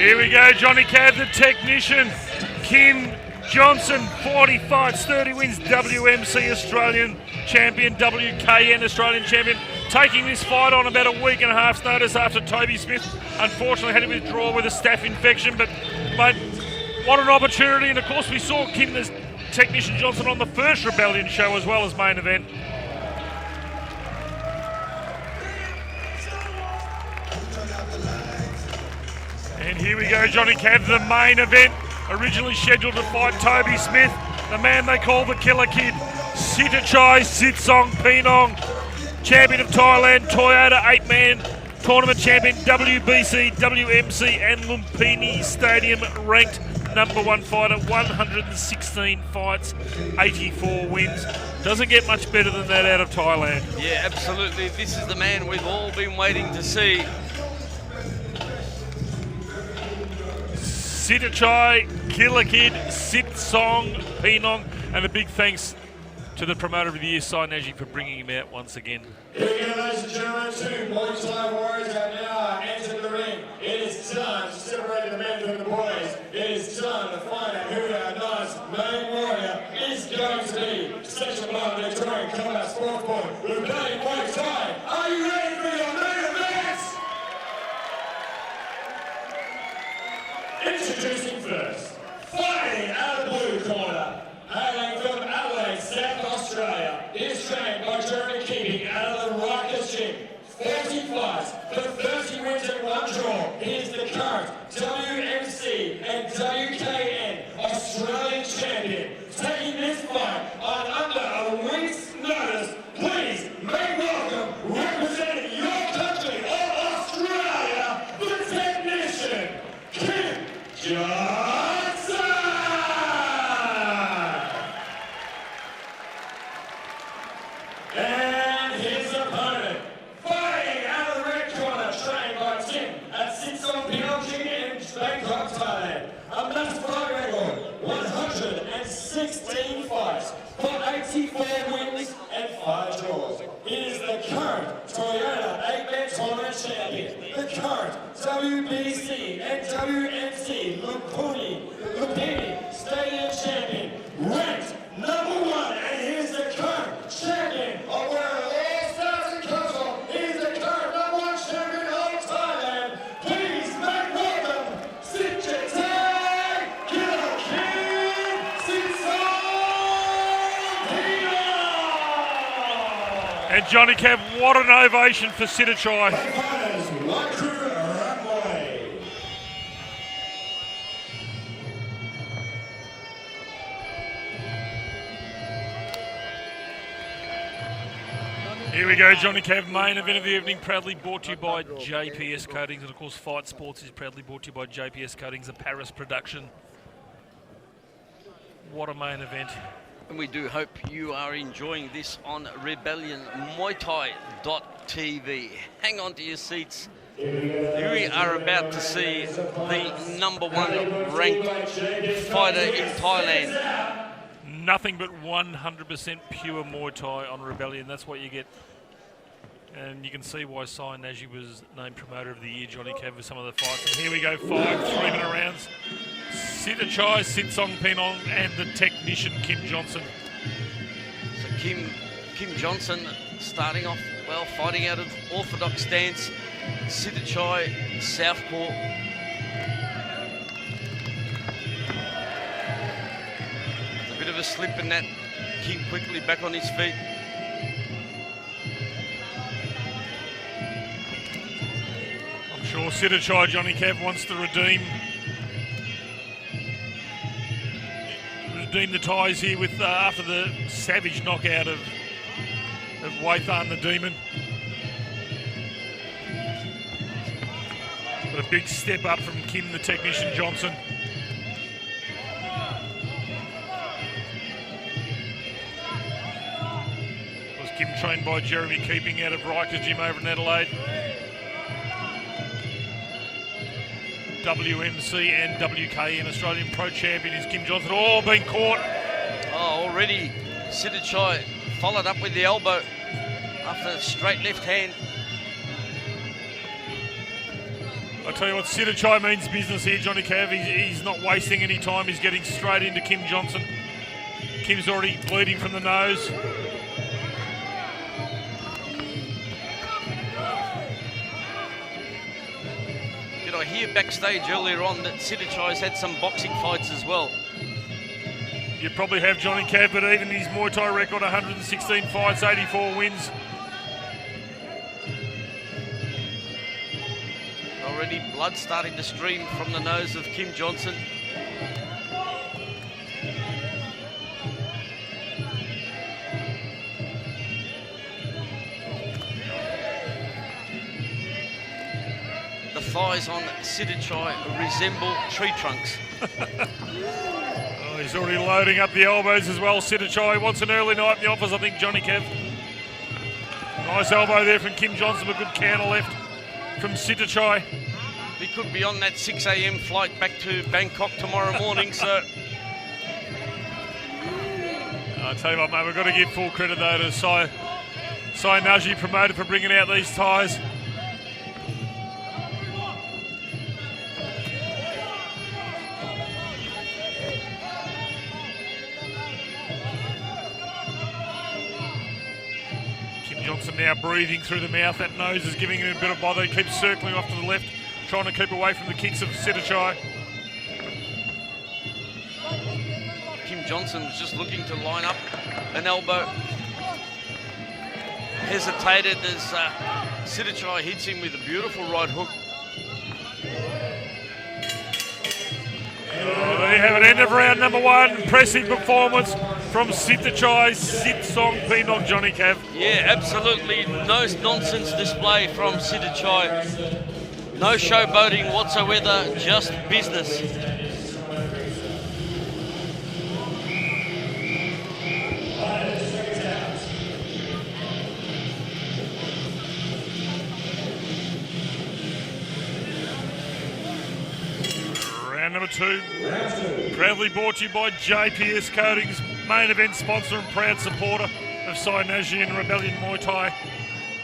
Here we go, Johnny Cav, the technician. Kim Johnson, 40 fights, 30 wins, WMC Australian champion, WKN Australian champion. Taking this fight on about a week and a half's notice after Toby Smith unfortunately had to withdraw with a staph infection. But what an opportunity. And of course we saw Kim, the technician Johnson, on the first Rebellion show as well as main event. And here we go, Johnny Cav, the main event. Originally scheduled to fight Toby Smith, the man they call the Killer Kid. Sittichai Sitsongpeenong, champion of Thailand, Toyota 8-man tournament champion, WBC, WMC and Lumpini Stadium ranked #1 fighter, 116 fights, 84 wins. Doesn't get much better than that out of Thailand. Yeah, absolutely. This is the man we've all been waiting to see. Sittichai, Killer Kid, Sitsongpeenong, and a big thanks to the promoter of the year, Naji, for bringing him out once again. Here we go, ladies and gentlemen, two Muaythai warriors have now entered the ring. It is time to separate the men from the boys. It is time to find out who our nice main warrior is going to be. Section 1 Victorian Combat Sports Board, Rebellion Muaythai. Are you ready for your main event? Introducing first, fighting out of the blue corner, hailing from Adelaide, South Australia, is trained by Jeremy Keating out of the Rikers Gym. 40 fights for 30 wins and 1 draw. He is the current WMC and WKN Australian champion. Taking this fight on under a week's notice, please make welcome, representing your country of Australia, the technician, Kim Johnson! And his opponent, fighting out of the red corner, trained by Tim at Sitsongpeenong in Bangkok, Thailand. A mass fight record, 116 fights for 84 wins and 5 draws. He is the current Toyota 8-man tournament champion, the current WBC and WMC Lumpini Stadium champion, ranked #1, and he is the current champion of where all stars and comes from. He is the current #1 champion of Thailand. Please make welcome, Sittichai, Killer Kid, Sitsongpeenong! And Johnny Cav, what an ovation for Sittichai. Fighters, one crew, runway. Here we go, Johnny Cav, main event of the evening, proudly brought to you by JPS Coatings, and of course Fight Sports is proudly brought to you by JPS Coatings, a Paris production. What a main event. And we do hope you are enjoying this on rebellionmuaythai.tv. Hang on to your seats. We are about to see the #1 ranked fighter in Thailand. Nothing but 100% pure Muay Thai on Rebellion. That's what you get. And you can see why Naji was named promoter of the year, Johnny Cav, with some of the fights. And here we go, 5 3-minute rounds. Sittichai, Sitsongpeenong, and the technician, Kim Johnson. So Kim Johnson starting off, well, fighting out of orthodox stance. Sittichai, southpaw. A bit of a slip in that. Kim quickly back on his feet. I'm sure Sittichai, Johnny Cav, wants to redeem the ties here with after the savage knockout of Muaythai and the Demon. But a big step up from Kim, the technician, Johnson. Was Kim trained by Jeremy Keeping out of Rikers Gym over in Adelaide. WMC and WKN Australian Pro Champion is Kim Johnson. Oh, been caught. Oh, already Sittichai followed up with the elbow after a straight left hand. I tell you what, Sittichai means business here, Johnny Cav. He's not wasting any time. He's getting straight into Kim Johnson. Kim's already bleeding from the nose. Did I hear backstage earlier on that Sittichai's had some boxing fights as well? You probably have, Johnny Cav, but even his Muay Thai record, 116 fights, 84 wins. Already blood starting to stream from the nose of Kim Johnson. The thighs on Sittichai resemble tree trunks. Oh, he's already loading up the elbows as well. Sittichai wants an early night in the office, I think, Johnny Cav. Nice elbow there from Kim Johnson, a good counter left from Sittichai. He could be on that 6 a.m. flight back to Bangkok tomorrow morning, so... I tell you what, mate, we've got to give full credit, though, to Sai Naji, promoted for bringing out these ties. Johnson now breathing through the mouth. That nose is giving him a bit of bother. He keeps circling off to the left, trying to keep away from the kicks of Sittichai. Kim Johnson was just looking to line up an elbow. Hesitated as Sittichai hits him with a beautiful right hook. Oh, there you have it, end of round number one. Impressive performance from Sittichai, Sitsongpeenong, Johnny Cav. Yeah, absolutely no nonsense display from Sittichai. No showboating whatsoever, just business. Round number two, proudly brought to you by JPS Coatings, main event sponsor and proud supporter of Sai Naji and Rebellion Muay Thai.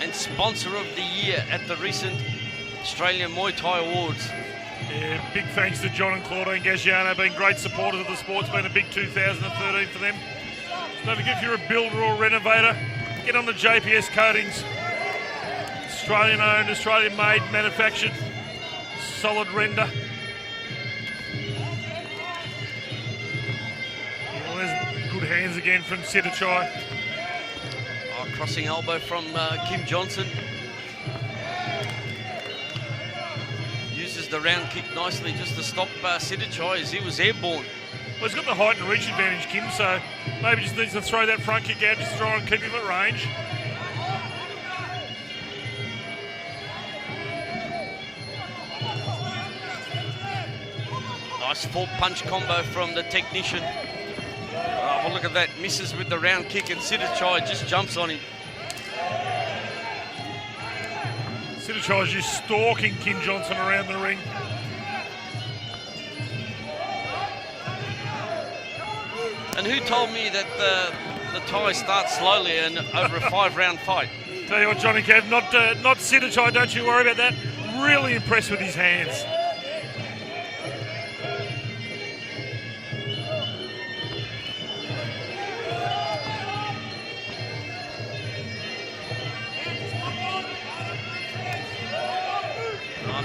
And sponsor of the year at the recent Australian Muay Thai Awards. Yeah, big thanks to John and Claudine Gagiano, being great supporters of the sport. It's been a big 2013 for them. Don't forget, if you're a builder or renovator, get on the JPS Coatings. Australian owned, Australian made, manufactured, solid render. Good hands again from Sittichai. Oh, crossing elbow from Kim Johnson. Uses the round kick nicely just to stop Sittichai as he was airborne. Well, he's got the height and reach advantage, Kim, so maybe just needs to throw that front kick out just to try and keep him at range. Nice full punch combo from the technician. Oh, well, look at that. Misses with the round kick and Sittichai just jumps on him. Sittichai's just stalking Kim Johnson around the ring. And who told me that the tie starts slowly and over a 5-round fight? Tell you what, Johnny Cav, not Sittichai, don't you worry about that. Really impressed with his hands.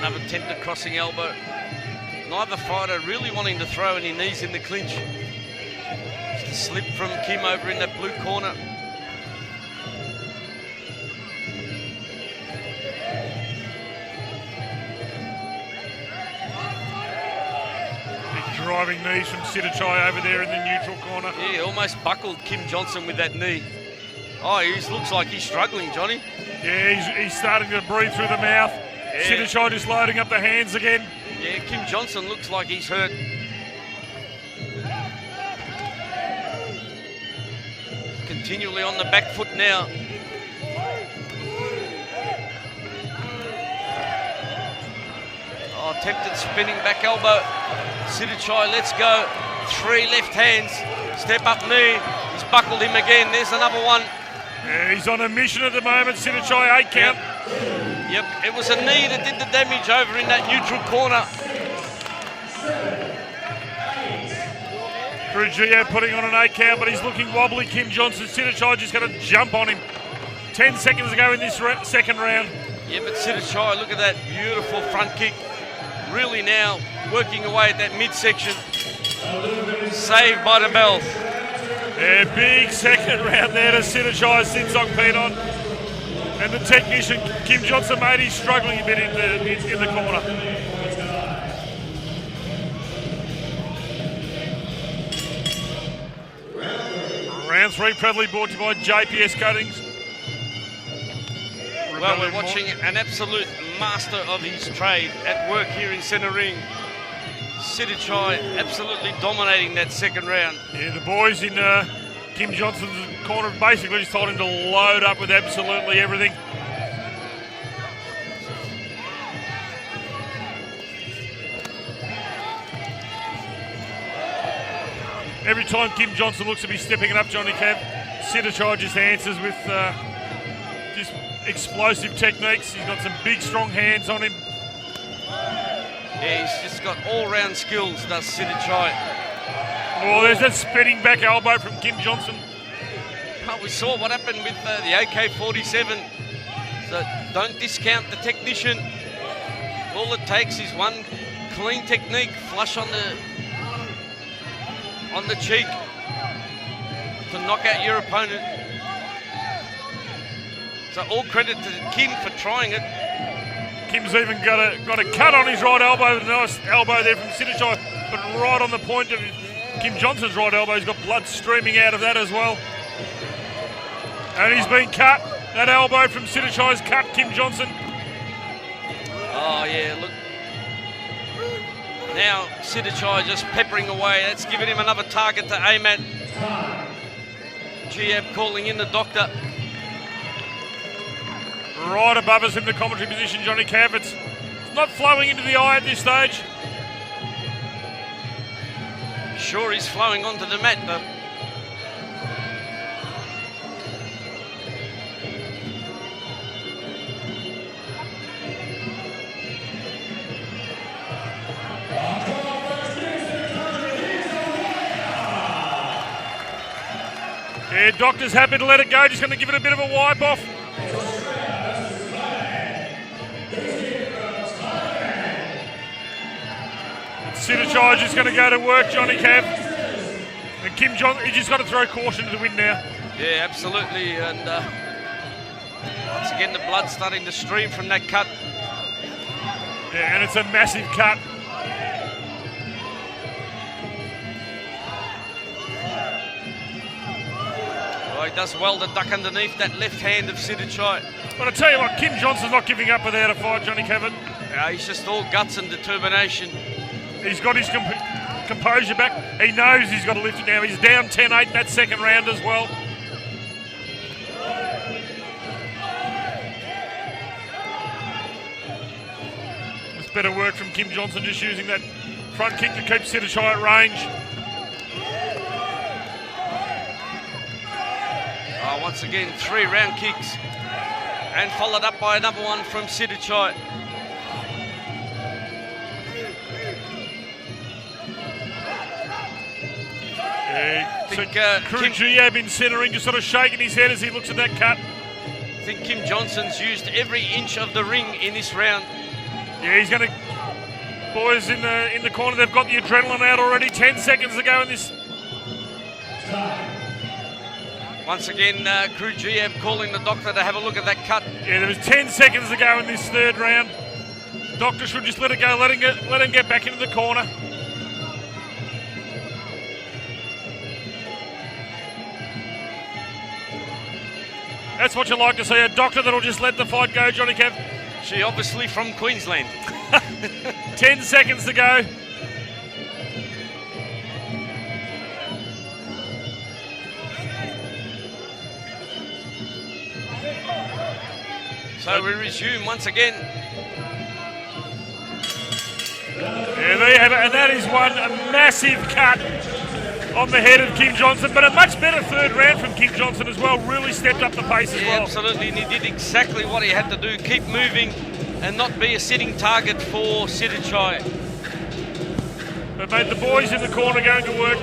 Another attempted crossing elbow. Neither fighter really wanting to throw any knees in the clinch. Just a slip from Kim over in that blue corner. Big driving knees from Sittichai over there in the neutral corner. Yeah, almost buckled Kim Johnson with that knee. Oh, he looks like he's struggling, Johnny. Yeah, he's starting to breathe through the mouth. Yeah. Sittichai just loading up the hands again. Yeah, Kim Johnson looks like he's hurt. Continually on the back foot now. Oh, attempted spinning back elbow. Sittichai, let's go. 3 left hands. Step up knee. He's buckled him again. There's another one. Yeah, he's on a mission at the moment. Sittichai, 8 count. Yep, it was a knee that did the damage over in that neutral corner. Crujia putting on an 8 count, but he's looking wobbly. Kim Johnson, Sittichai just going to jump on him. 10 seconds to go in this second round. Yeah, but Sittichai, look at that beautiful front kick. Really now working away at that midsection. Saved by the bell. Yeah, big second round there to Sittichai, Sitsongpeenong. And the technician, Kim Johnson, mate, he's struggling a bit in the corner. Round 3 proudly brought to you by JPS Coatings. Well, we're watching an absolute master of his trade at work here in centre ring. Sittichai absolutely dominating that second round. Yeah, the boys in Kim Johnson's corner basically just told him to load up with absolutely everything. Every time Kim Johnson looks to be stepping it up, Johnny Cav, Sittichai just answers with just explosive techniques. He's got some big, strong hands on him. Yeah, he's just got all-round skills, does Sittichai. Oh, there's that spinning back elbow from Kim Johnson. Well, we saw what happened with the AK-47. So don't discount the technician. All it takes is one clean technique, flush on the cheek to knock out your opponent. So all credit to Kim for trying it. Kim's even got a cut on his right elbow. A nice elbow there from Sittichai, but right on the point of Kim Johnson's right elbow. He's got blood streaming out of that as well. And he's been cut. That elbow from Sittichai's cut Kim Johnson. Oh, yeah, look. Now Sittichai just peppering away. That's given him another target to aim at. Giab calling in the doctor. Right above us in the commentary position, Johnny Cav. It's not flowing into the eye at this stage. Sure, he's flowing onto the mat, though. Yeah, doctor's happy to let it go. Just going to give it a bit of a wipe off. Sittichai just going to go to work, Johnny Cav. And Kim Johnson, he just got to throw caution to the wind now. Yeah, absolutely. And once again, the blood starting to stream from that cut. Yeah, and it's a massive cut. Oh, he does well to duck underneath that left hand of Sittichai. But I tell you what, Kim Johnson's not giving up without a fight, Johnny Cav. He's just all guts and determination. He's got his composure back. He knows he's got to lift it now. He's down 10-8 in that second round as well. It's better work from Kim Johnson, just using that front kick to keep Sittichai at range. Oh, once again, 3 round kicks. And followed up by another one from Sittichai. Yeah, so Crujia in centering, just sort of shaking his head as he looks at that cut. I think Kim Johnson's used every inch of the ring in this round. Yeah, he's going to... Boys in the corner, they've got the adrenaline out already. 10 seconds to go in this. Once again, Crujia calling the doctor to have a look at that cut. Yeah, there was 10 seconds to go in this third round. Doctor should just let it go, let him get back into the corner. That's what you like to see, a doctor that'll just let the fight go, Johnny Cav. She obviously from Queensland. 10 seconds to go. So we resume once again. Yeah, there you have it, and that is one massive cut on the head of Kim Johnson, but a much better third round from Kim Johnson as well. Really stepped up the pace as well. Absolutely, and he did exactly what he had to do, keep moving and not be a sitting target for Sittichai. But mate, the boys in the corner going to work.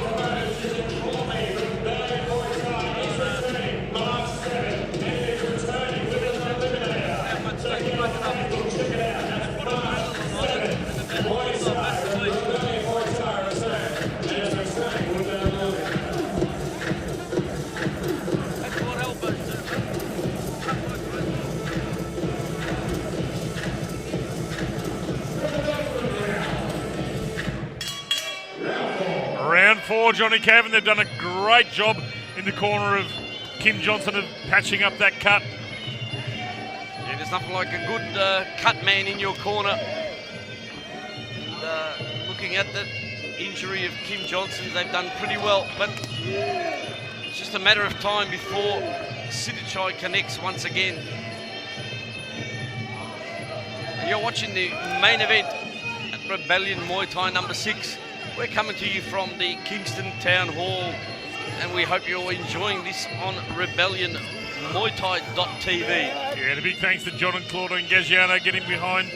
Round 4, Johnny Cavan. They've done a great job in the corner of Kim Johnson of patching up that cut. Yeah, there's nothing like a good cut man in your corner. And, looking at the injury of Kim Johnson, they've done pretty well, but it's just a matter of time before Sittichai connects once again. And you're watching the main event at Rebellion Muay Thai number 6. We're coming to you from the Kingston Town Hall, and we hope you're enjoying this on RebellionMuaythai.tv. Yeah, and a big thanks to John and Claude and Gaziano getting behind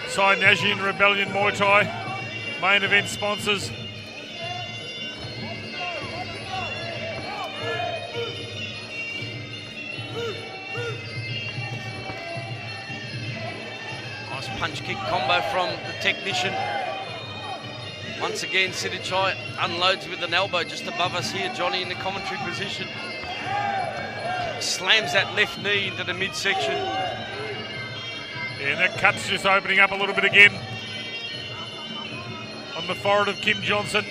Sai Naji and Rebellion Muay Thai, main event sponsors. Nice punch kick combo from the technician. Once again, Sittichai unloads with an elbow just above us here. Johnny in the commentary position. Slams that left knee into the midsection. Yeah, and that cut's just opening up a little bit again on the forehead of Kim Johnson.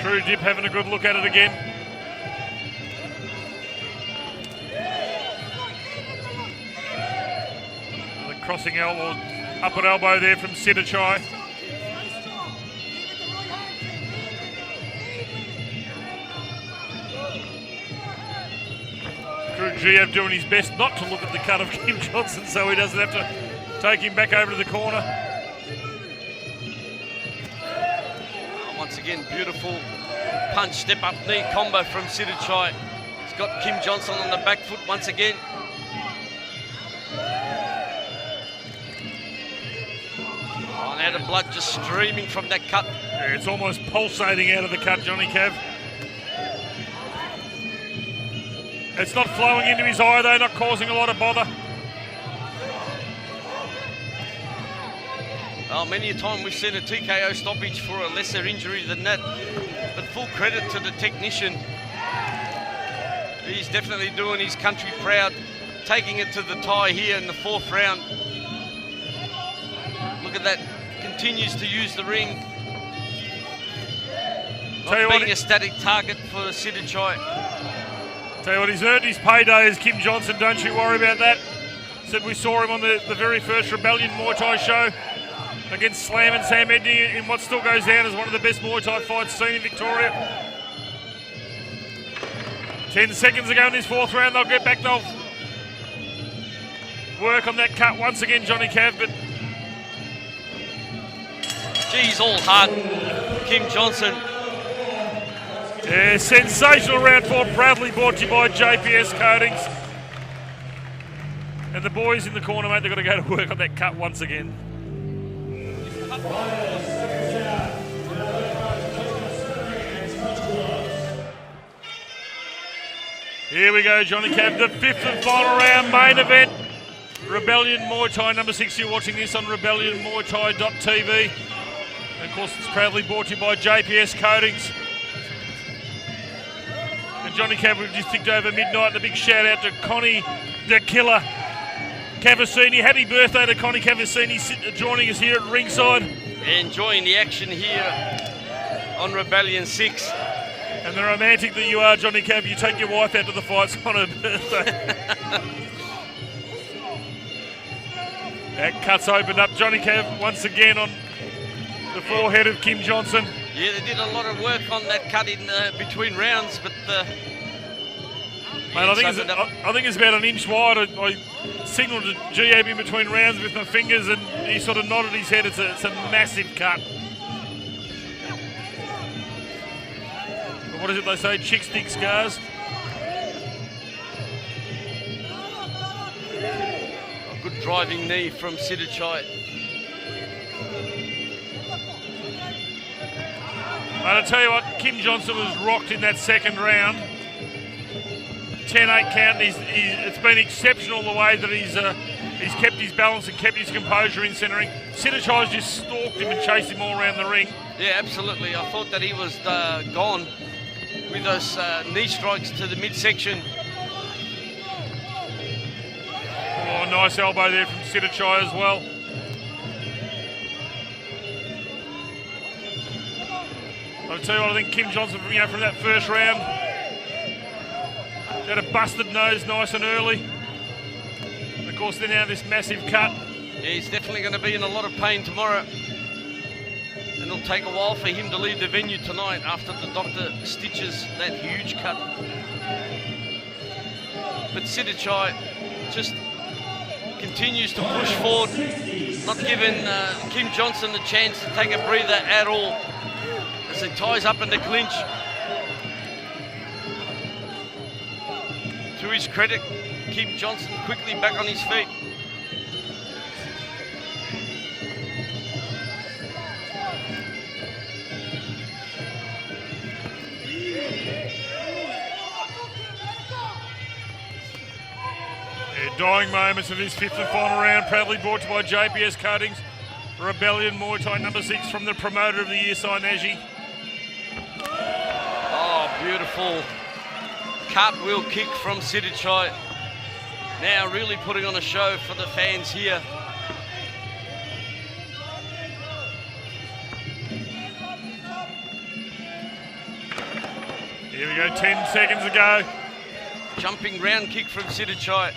Crew Dip having a good look at it again. The crossing elbow, upper elbow there from Sittichai. Crew GF doing his best not to look at the cut of Kim Johnson so he doesn't have to take him back over to the corner. Once again, beautiful punch, step up knee combo from Sittichai. He's got Kim Johnson on the back foot once again. Oh, now the blood just streaming from that cut. Yeah, it's almost pulsating out of the cut, Johnny Cav. It's not flowing into his eye though, not causing a lot of bother. Well, many a time we've seen a TKO stoppage for a lesser injury than that. But full credit to the technician. He's definitely doing his country proud, taking it to the tie here in the 4th round. Look at that, continues to use the ring. Not being a static target for Sittichai. Tell you what, he's earned his payday as Kim Johnson, don't you worry about that. Said we saw him on the very first Rebellion Muay Thai show against Slam and Sam Edney in what still goes down as one of the best Muay Thai fights seen in Victoria. 10 seconds ago in this 4th round, they'll get back, they'll work on that cut once again, Johnny Cav, but... Geez, all hard, Kim Johnson. Yeah, sensational round 4, proudly brought to you by JPS Coatings. And the boys in the corner, mate, they've got to go to work on that cut once again. Here we go, Johnny Cav, the 5th and final round, main event. Rebellion Muay Thai number 6. You're watching this on RebellionMuaythai.tv. And of course, it's proudly brought to you by JPS Coatings. And Johnny Cav, we've just ticked over midnight. And a big shout out to Connie the Killer Cavassini. Happy birthday to Connie Cavassini joining us here at ringside. Enjoying the action here on Rebellion 6. And the romantic that you are, Johnny Cav, you take your wife out to the fights on her birthday. That cut's opened up. Johnny Cav once again on the forehead of Kim Johnson. Yeah, they did a lot of work on that cut in between rounds, but mate, I think it's about an inch wide. I signalled to GAB in between rounds with my fingers, and he sort of nodded his head. It's a massive cut. What is it they say? Chick stick scars. A good driving knee from Sittichai. But I tell you what, Kim Johnson was rocked in that second round. 10-8 count. It's been exceptional the way that he's kept his balance and kept his composure in centering. Sittichai's just stalked him and chased him all around the ring. Yeah, absolutely. I thought that he was gone with those knee strikes to the midsection. Oh, nice elbow there from Sittichai as well. I'll tell you what, I think Kim Johnson, from that first round, had a busted nose nice and early. And of course, then now this massive cut. Yeah, he's definitely going to be in a lot of pain tomorrow. And it'll take a while for him to leave the venue tonight after the doctor stitches that huge cut. But Sittichai just continues to push forward, not giving Kim Johnson the chance to take a breather at all. As he ties up in the clinch. To his credit, Kim Johnson quickly back on his feet. Yeah, dying moments of his fifth and final round, proudly brought to you by JPS Coatings. Rebellion Muaythai number 6 from the promoter of the year, Sittichai. Oh, beautiful cartwheel kick from Sittichai. Now really putting on a show for the fans here. Here we go, 10 seconds ago. Jumping round kick from Sittichai.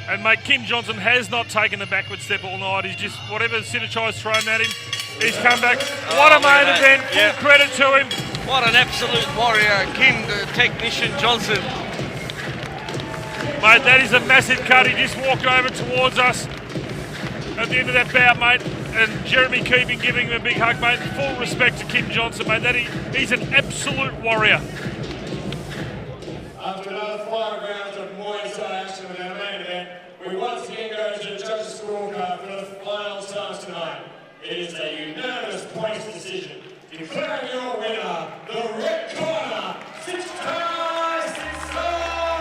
And mate, Kim Johnson has not taken the backward step all night. He's just, whatever Sittichai's thrown at him, he's come back. What a main event, full credit to him. What an absolute warrior, Kim the technician Johnson. Mate, that is a massive cut. He just walked over towards us at the end of that bout, mate. And Jeremy Keeping giving him a big hug, mate. Full respect to Kim Johnson, mate. He's an absolute warrior. After another 5 rounds of Muaythai action in our main event, we once again go to the judges' scorecard for the final stars tonight. It is a unanimous points decision. Declaring your winner, the red corner, Sittichai.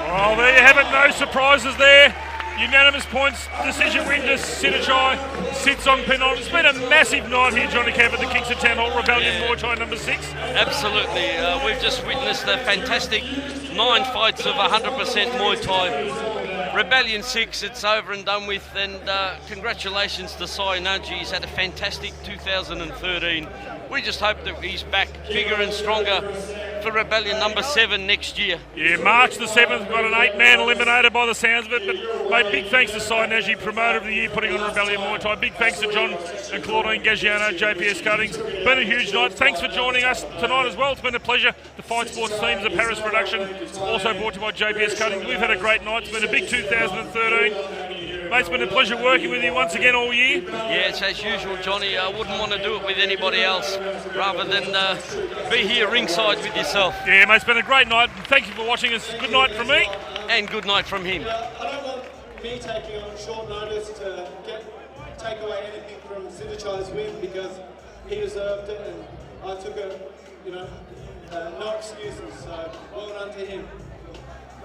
Well, there you have it. No surprises there. Unanimous points decision win to Sittichai, Sitsongpeenong. It's been a massive night here, Johnny Kev, at the Kingston Town Hall Rebellion Muaythai number 6. Absolutely. We've just witnessed a fantastic 9 fights of 100% Muay Thai. Rebellion 6, it's over and done with, and congratulations to Sittichai. He's had a fantastic 2013. We just hope that he's back bigger and stronger for Rebellion number 7 next year. Yeah, March the 7th, we've got an 8-man eliminator by the sounds of it. But mate, big thanks to Sittichai, promoter of the year, putting on Rebellion Muay Thai. Big thanks to John and Claudine Gagiano, JPS Coatings. Been a huge night. Thanks for joining us tonight as well. It's been a pleasure. The Fight Sports teams, the Paris production, also brought to you by JPS Coatings. We've had a great night. It's been a big 2013. Mate, it's been a pleasure working with you once again all year. Yeah, it's as usual, Johnny. I wouldn't want to do it with anybody else rather than be here ringside with yourself. Yeah, mate, it's been a great night. Thank you for watching us. Good night from me. And good night from him. I don't want me taking on short notice to take away anything from Sittichai's win because he deserved it and I took it, no excuses. So well done to him.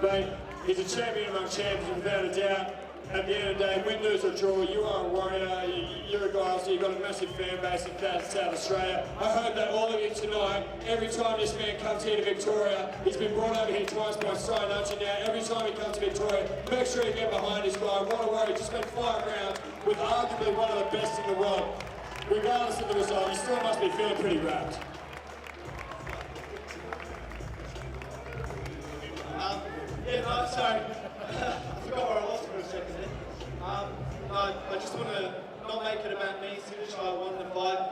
Mate, he's a champion among champions without a doubt. At the end of the day, win, lose or draw, you are a warrior, you're a guy, so you've got a massive fan base in South Australia. I hope that all of you tonight, every time this man comes here to Victoria, he's been brought over here twice by Sittichai now, every time he comes to Victoria, make sure you get behind this guy. What a warrior, just spent 5 rounds with arguably one of the best in the world. Regardless of the result, you still must be feeling pretty wrapped. Sorry. I forgot where I was for a second there. I just want to not make it about me. Sittichai won the fight.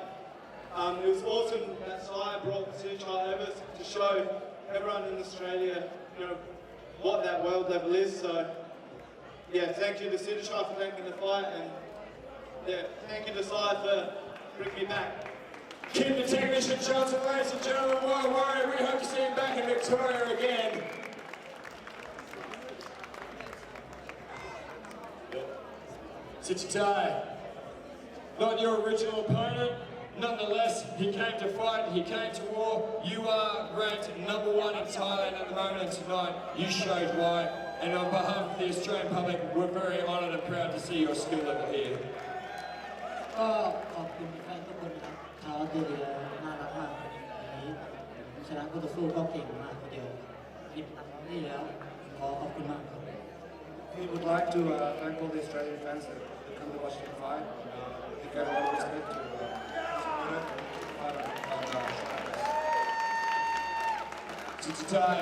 It was awesome that Sai brought Sittichai over to show everyone in Australia, what that world level is. So, yeah, thank you to Sittichai for making the fight, and yeah, thank you to Sai for bringing me back. Kim the Technician Johnson, ladies and gentlemen, what a warrior. We hope to see him back in Victoria again. Sittichai, not your original opponent. Nonetheless, he came to fight, he came to war. You are ranked #1 in Thailand at the moment, and tonight you showed why. And on behalf of the Australian public, we're very honoured and proud to see your skill level here. ก็ขอบคุณแฟนทุกคนนะครับชาวออสเตรเลียน่ารักมากวันนี้ชนะคู่ต่อสู้ก็เก่งมากทีเดียวยิบทำได้แล้วขอขอบคุณมากครับ We would like to thank all the Australian fans that come to watch the fight. We give a lot of respect to Sittichai,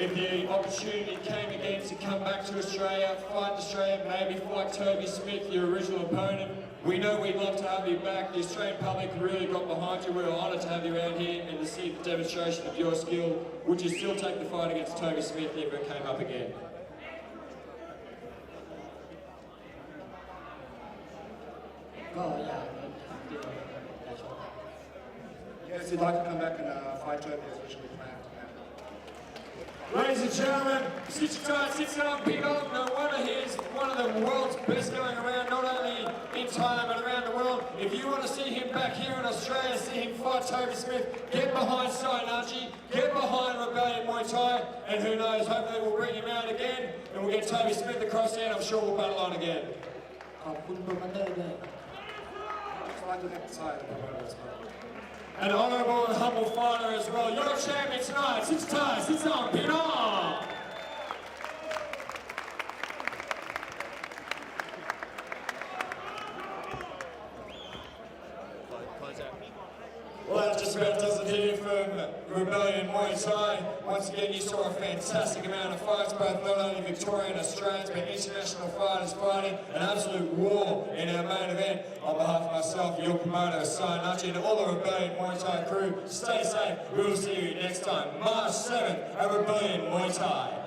if the opportunity came again to come back to Australia, fight Australia, maybe fight Toby Smith, your original opponent, we know we'd love to have you back. The Australian public really got behind you. We're honoured to have you out here and to see the demonstration of your skill. Would you still take the fight against Toby Smith if it came up again? Yes, we'd like to come back and fight Toby as originally planned. Ladies and gentlemen, Sittichai Sitsongpeenong, no wonder he is one of the world's best going around, not only in Thailand but around the world. If you want to see him back here in Australia, see him fight Toby Smith, get behind Sainaji, get behind Rebellion Muay Thai, and who knows, hopefully we'll bring him out again and we'll get Toby Smith across there, and I'm sure we'll battle on again. ขอบคุณโปรโมเตอร์ด้วย So I'd like to thank the side of the promoter as well. An honourable and humble fighter as well. Your champion tonight, Sittichai Sitsongpeenong. Well, that just about does it here from Rebellion Muay Thai. Once again, you saw a fantastic amount of fights, both not only Victorian and Australians, but international fighters fighting an absolute war in our main event. On behalf of myself, your promoter, Sainachi, and all the Rebellion Muay Thai crew, stay safe. We will see you next time, March 7th at Rebellion Muay Thai.